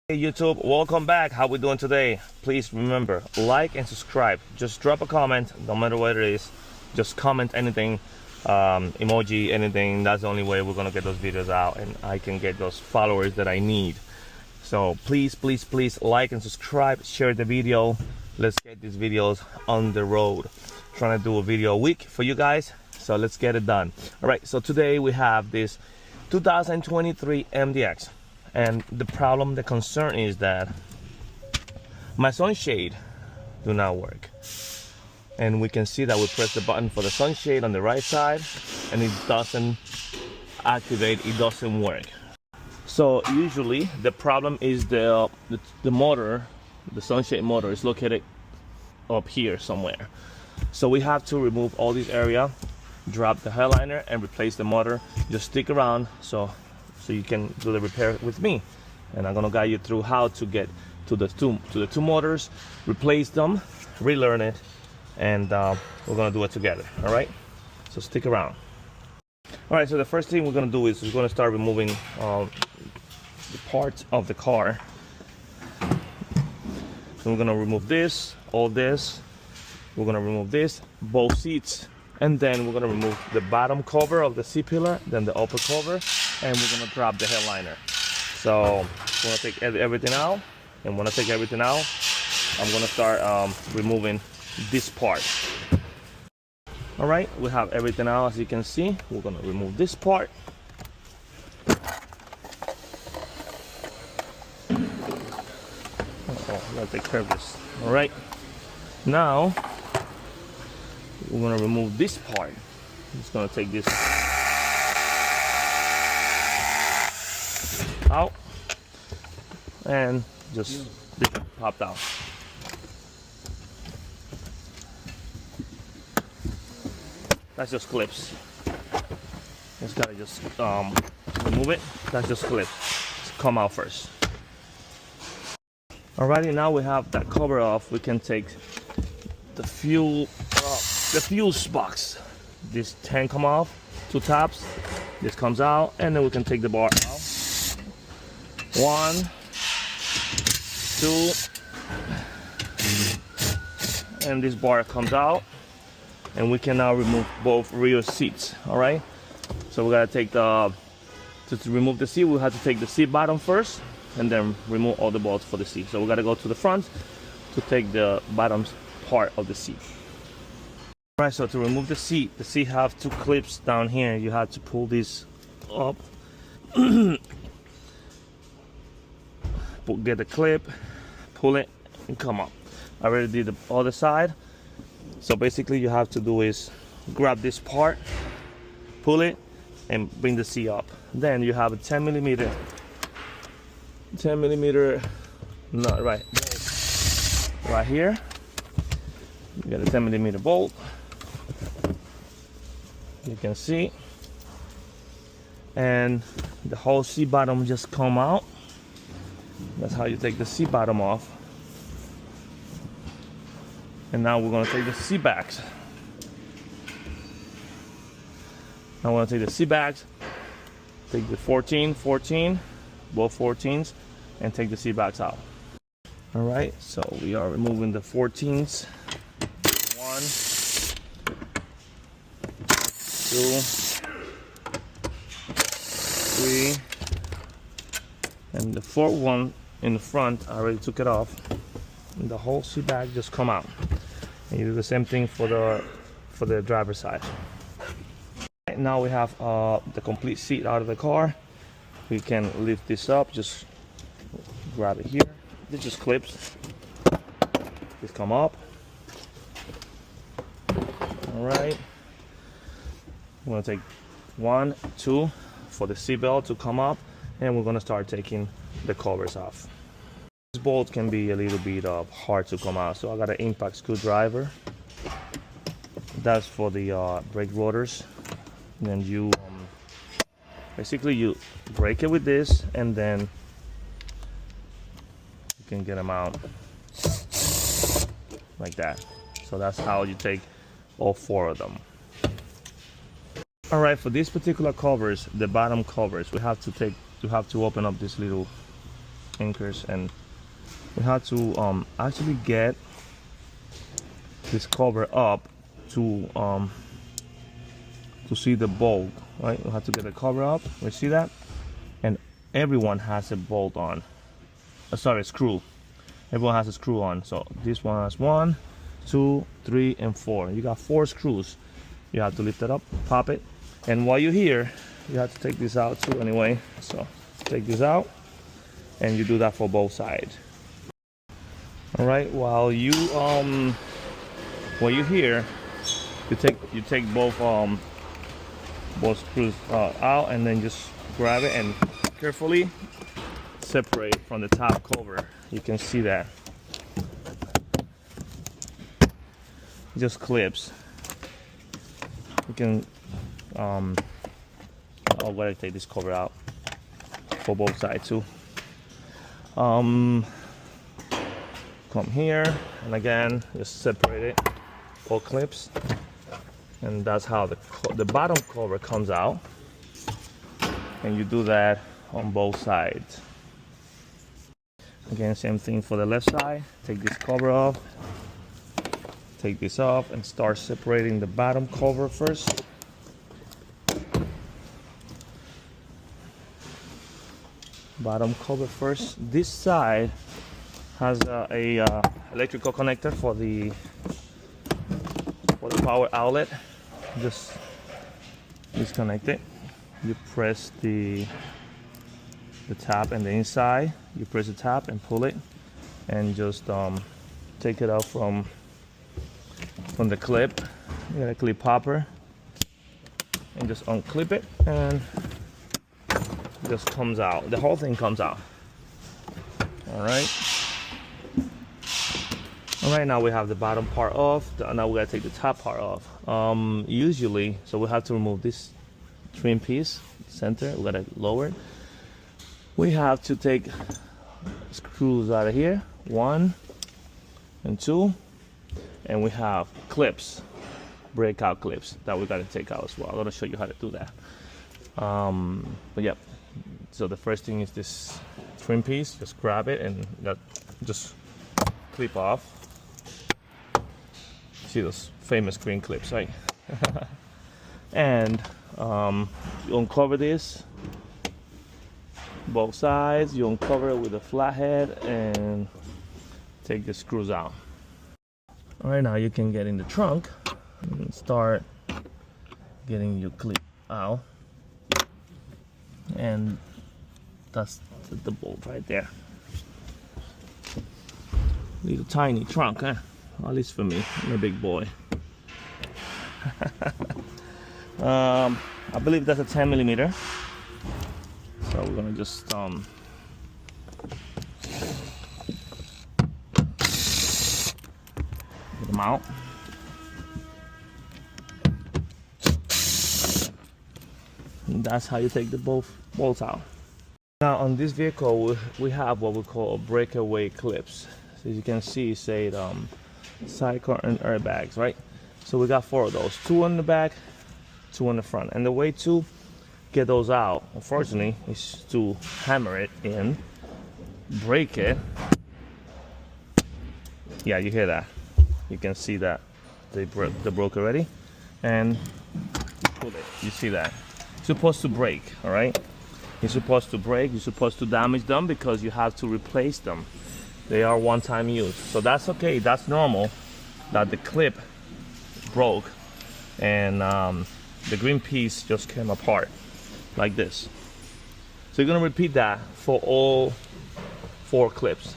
Hey YouTube, welcome back. How we doing today? Please remember, like and subscribe. Just drop a comment, no matter what it is. Just comment anything, emoji, anything. That's the only way we're gonna get those videos out and I can get those followers that I need. So please like and subscribe, share the video. Let's get these videos on the road. Trying to do a video a week for you guys, so let's get it done. All right, so today we have this 2023 MDX. And the problem, the concern is that my sunshade do not work. And we can see that we press the button for the sunshade on the right side and it doesn't activate, it doesn't work. So usually the problem is the motor, the sunshade motor is located up here somewhere. So we have to remove all this area, drop the headliner and replace the motor. Just stick around so you can do the repair with me, and I'm gonna guide you through how to get to the two motors, replace them, relearn it, and we're gonna do it together. All right, so stick around. All right, so the first thing we're gonna do is we're gonna start removing the parts of the car. So we're gonna remove this, all this. We're gonna remove this, both seats, and then we're gonna remove the bottom cover of the C-pillar, then the upper cover, and we're gonna drop the headliner. So we're gonna take everything out, and when I take everything out, I'm gonna start removing this part. All right, we have everything out, as you can see. We're gonna remove this part. Oh, I gotta take care of this. All right, now we're gonna remove this part. I'm just gonna take this out and just popped out. That's just clips. Just gotta just remove it. That's just clips. Just come out first. Alrighty, now we have that cover off. We can take the fuel box. This tank come off, two tops. This comes out, and then we can take the bar out. 1, 2, and this bar comes out, and we can now remove both rear seats. All right, so we gotta take to remove the seat, we have to take the seat bottom first and then remove all the bolts for the seat. So we gotta go to the front to take the bottom part of the seat. All right, so to remove the seat have two clips down here. You have to pull this up. Get the clip, pull it, and come up. I already did the other side. So basically you have to do is grab this part, pull it, and bring the seat up. Then you have a 10 millimeter nut right here. You got a 10 millimeter bolt. You can see, and the whole seat bottom just come out. That's how you take the seat bottom off. And now we're gonna take the seat backs. I want to take the seat backs, take the 14, both 14s, and take the seat backs out. All right, so we are removing the 14s. 1, 2, 3, and the fourth one in the front, I already took it off, and the whole seat back just come out. And you do the same thing for the driver's side. Right, now we have the complete seat out of the car. We can lift this up, just grab it here. This just clips. Just come up. All right. I'm gonna take 1, 2 for the seat belt to come up, and we're gonna start taking the covers off. This bolt can be a little bit hard to come out, so I got an impact screwdriver. That's for the brake rotors. And then you basically you break it with this, and then you can get them out like that. So that's how you take all 4 of them. All right, for these particular covers, the bottom covers, we have to open up this little anchors, and we had to actually get this cover up to see the bolt, right? We have to get the cover up. You see that? And everyone has a bolt on. Sorry, a screw. Everyone has a screw on. So this one has 1, 2, 3, and 4. You got 4 screws. You have to lift it up, pop it, and while you're here, you have to take this out too. Anyway, so take this out, and you do that for both sides. All right. While you're here, you take both screws out, and then just grab it and carefully separate from the top cover. You can see that it just clips. You can I'll let it take this cover out for both sides too. Come here, and again just separate it, all clips, and that's how the bottom cover comes out. And you do that on both sides. Again, same thing for the left side. Take this cover off, take this off, and start separating the bottom cover first. Bottom cover first. This side has a electrical connector for the power outlet. Just disconnect it. You press the tab, and the inside you press the tab and pull it, and just take it out from the clip. You got a clip popper, and just unclip it, and it just comes out. The whole thing comes out. All right. Now we have the bottom part off. Now we gotta take the top part off. Usually, so we have to remove this trim piece center. We gotta lower it. We have to take screws out of here, 1 and 2, and we have clips, breakout clips that we gotta take out as well. I'm gonna show you how to do that. But yeah, so the first thing is this trim piece. Just grab it and just clip off. See those famous green clips, right? And you uncover this, both sides. You uncover it with a flathead and take the screws out. All right, now you can get in the trunk and start getting your clip out, and that's the bolt right there. Little tiny trunk, huh? At least for me, I'm a big boy. I believe that's a 10mm. So we're gonna just get them out. And that's how you take the both bolts out. Now on this vehicle, we have what we call breakaway clips. So as you can see, say sidecar and airbags, right? So we got 4 of those, 2 on the back, 2 on the front. And the way to get those out, unfortunately, is to hammer it in, break it. Yeah, you hear that? You can see that they broke already, and pull it. You see that? It's supposed to break, all right? You're supposed to break. You're supposed to damage them because you have to replace them. They are one-time use, so that's okay. That's normal that the clip broke and the green piece just came apart like this. So you're gonna repeat that for all 4 clips.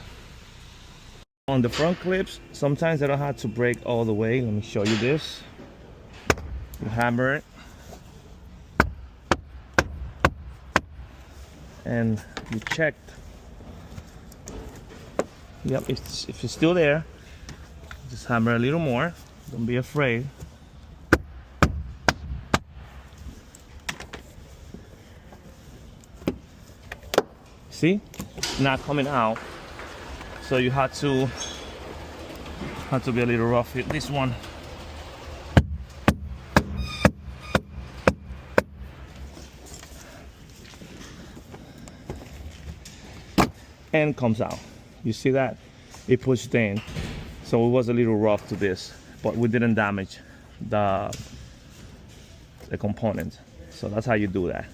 On the front clips, sometimes they don't have to break all the way. Let me show you this. You hammer it, and you check. Yep, if it's still there, just hammer a little more. Don't be afraid. See, it's not coming out. So you have to be a little rough with this one. and comes out. You see that? It pushed in. So it was a little rough to this, but we didn't damage the component. So that's how you do that.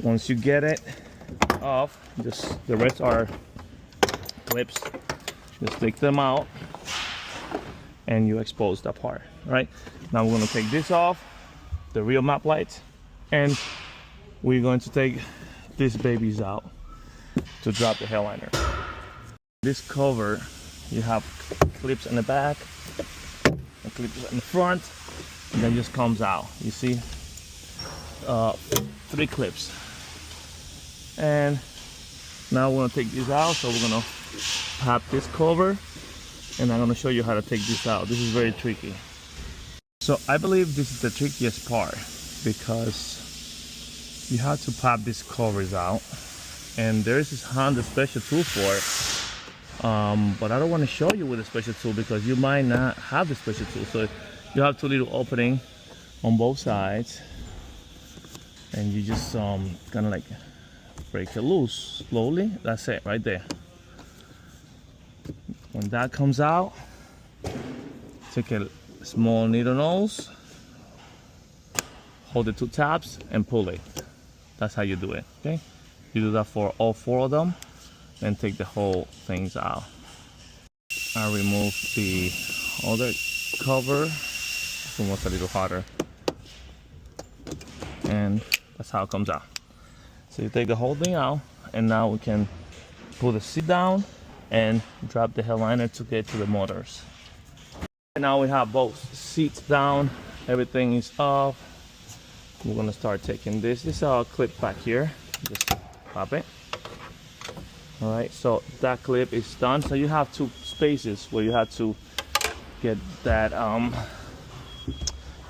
Once you get it off, just the rest are clips. Just take them out and you expose that part. All right, now we're going to take this off, the rear map lights, and we're going to take these babies out to drop the headliner. This cover, you have clips in the back and clips in the front, and then just comes out. You see 3 clips. And now we're going to take this out, so we're going to pop this cover, and I'm going to show you how to take this out. This is very tricky. So I believe this is the trickiest part, because you have to pop these covers out, and there is this Honda special tool for it, but I don't want to show you with a special tool because you might not have the special tool. So you have 2 little opening on both sides, and you just kind of like break it loose slowly. That's it right there. When that comes out, take a small needle nose, hold the 2 tabs and pull it. That's how you do it. Okay, you do that for all 4 of them and take the whole things out. I remove the other cover. This one was a little harder, and that's how it comes out. So you take the whole thing out, and now we can pull the seat down and drop the headliner to get to the motors. And now we have both seats down, everything is off. We're gonna start taking this. This is our clip back here. Just pop it. All right, so that clip is done. So you have 2 spaces where you have to get that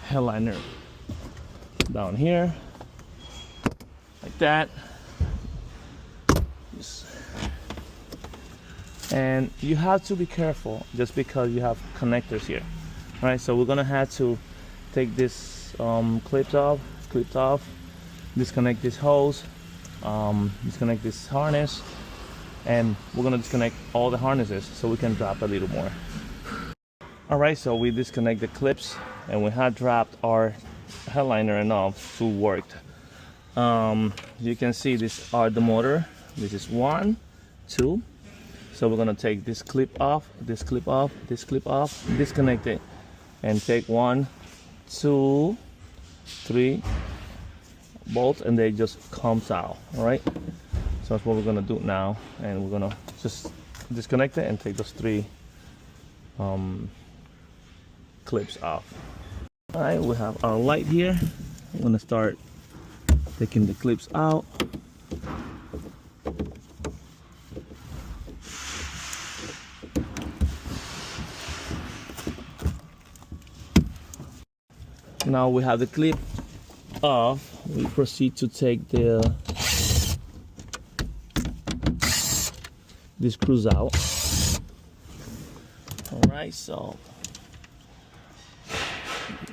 headliner down here, like that. And you have to be careful just because you have connectors here. All right, so we're gonna have to take this clips off, disconnect this hose, disconnect this harness, and we're gonna disconnect all the harnesses so we can drop a little more. All right, so we disconnect the clips and we have dropped our headliner enough to work. You can see these are the motor. This is 1, 2. So we're gonna take this clip off, this clip off, this clip off, disconnect it, and take 1, 2, 3 bolts, and they just comes out. All right. So that's what we're gonna do now, and we're gonna just disconnect it and take those 3 clips off. All right, we have our light here. I'm gonna start taking the clips out. Now we have the clip off. We proceed to take the screws out. All right, so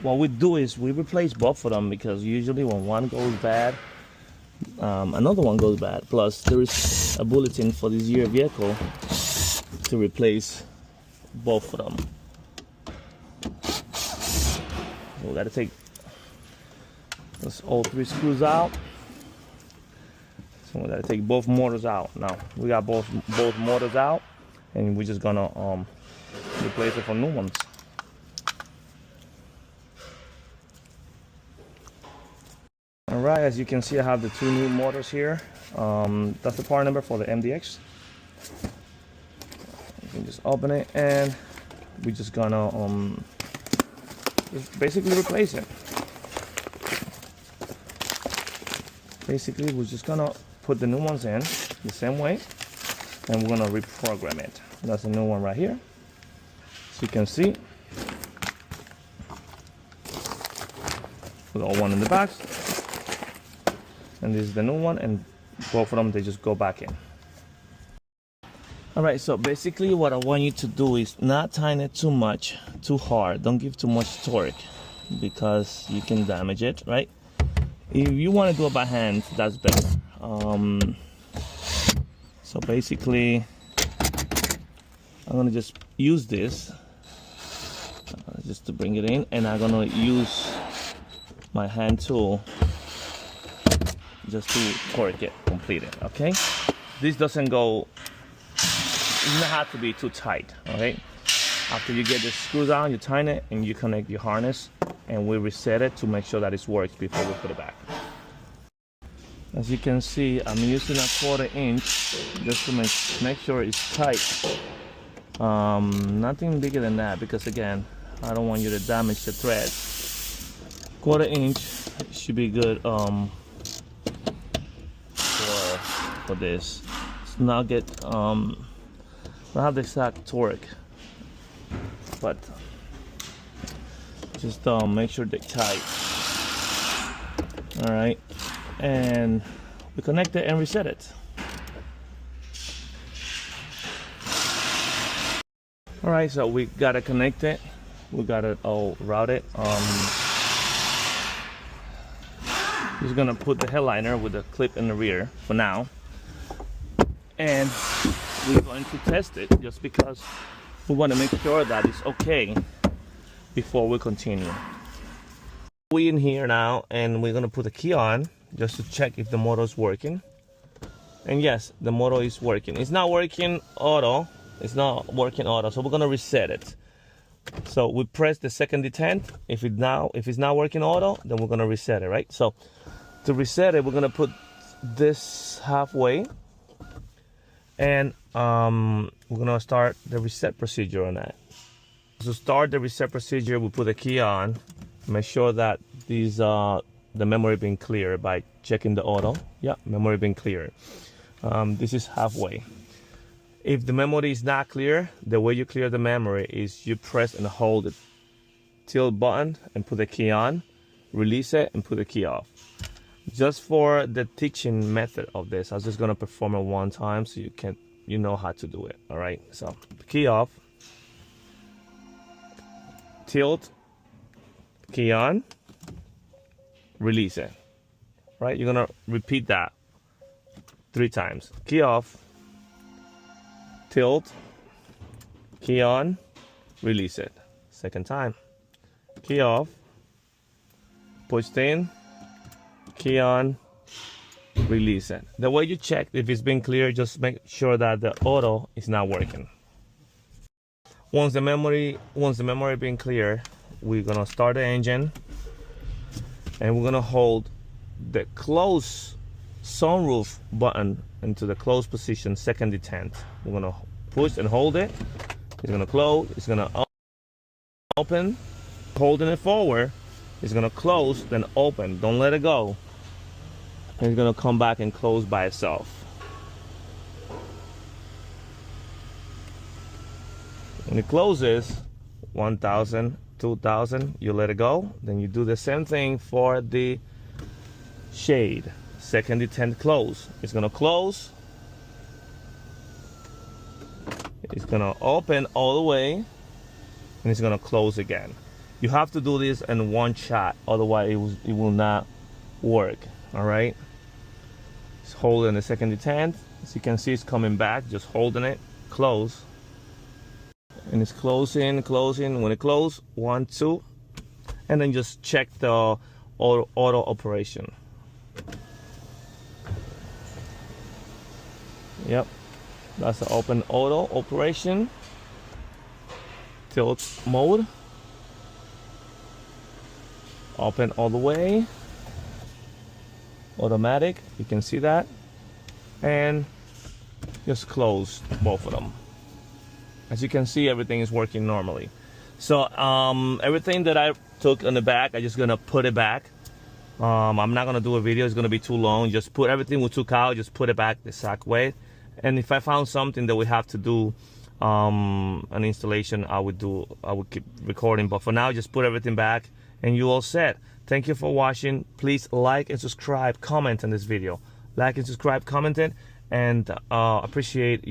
what we do is we replace both of them, because usually when one goes bad, another one goes bad. Plus there is a bulletin for this year vehicle to replace both of them. We gotta take all 3 screws out. So we gotta take both motors out. Now we got both motors out, and we're just gonna replace it for new ones. All right, as you can see, I have the 2 new motors here. That's the part number for the MDX. You can just open it, and we're just gonna just basically replace it. Basically, we're just gonna put the new ones in the same way, and we're gonna reprogram it. That's the new one right here. So you can see, put all one in the back, and this is the new one, and both of them, they just go back in. All right, so basically what I want you to do is not tighten it too much, too hard. Don't give too much torque, because you can damage it, right? If you want to do it by hand, that's better. So basically, I'm gonna just use this just to bring it in, and I'm gonna use my hand tool just to torque it, complete it. Okay, this doesn't go, it doesn't have to be too tight. Okay, after you get the screw down, you tighten it and you connect your harness, and we reset it to make sure that it works before we put it back. As you can see, I'm using a 1/4 inch just to make sure it's tight. Nothing bigger than that, because again, I don't want you to damage the thread. 1/4 inch should be good for this. It's not get don't have the exact torque, but just make sure they're tight. All right, and we connect it and reset it. All right, so we got it connected. We got it all routed. Just gonna put the headliner with the clip in the rear for now, and we're going to test it just because we want to make sure that it's okay before we continue. We're in here now, and we're gonna put the key on just to check if the motor is working. And yes, the motor is working. It's not working auto. It's not working auto, so we're gonna reset it. So we press the second detent. If it's not working auto, then we're gonna reset it, right? So to reset it, we're gonna put this halfway, and we're gonna start the reset procedure on that. To start the reset procedure, we put the key on, make sure that these the memory being clear by checking the auto. Yeah, memory being clear. This is halfway. If the memory is not clear, the way you clear the memory is you press and hold the tilt button and put the key on, release it and put the key off. Just for the teaching method of this, I was just gonna perform it one time so you know how to do it. All right, so key off, tilt, key on, release it. Right, you're gonna repeat that 3 times. Key off, tilt, key on, release it. Second time. Key off, push in, key on, release it. The way you check if it's been clear, just make sure that the auto is not working. Once the memory being clear, we're gonna start the engine, and we're gonna hold the close sunroof button into the close position, second detent. We're gonna push and hold it. It's gonna close, it's gonna open, holding it forward, it's gonna close, then open. Don't let it go. And it's gonna come back and close by itself. When it closes, 1,000, 2,000, you let it go. Then you do the same thing for the shade. Second detent close. It's gonna close. It's gonna open all the way, and it's gonna close again. You have to do this in one shot, otherwise it will not work. All right. Just holding the second detent. As you can see, it's coming back. Just holding it. Close. And it's closing, closing. When it closes, 1, 2, and then just check the auto operation. Yep, that's the open auto operation. Tilt mode. Open all the way. Automatic, you can see that. And just close both of them. As you can see, everything is working normally. So everything that I took on the back, I'm just gonna put it back. I'm not gonna do a video, it's gonna be too long. Just put everything we took out, just put it back the exact way. And if I found something that we have to do an installation, I would keep recording. But for now, just put everything back and you all set. Thank you for watching. Please like and subscribe, comment on this video. Like and subscribe, comment it, and appreciate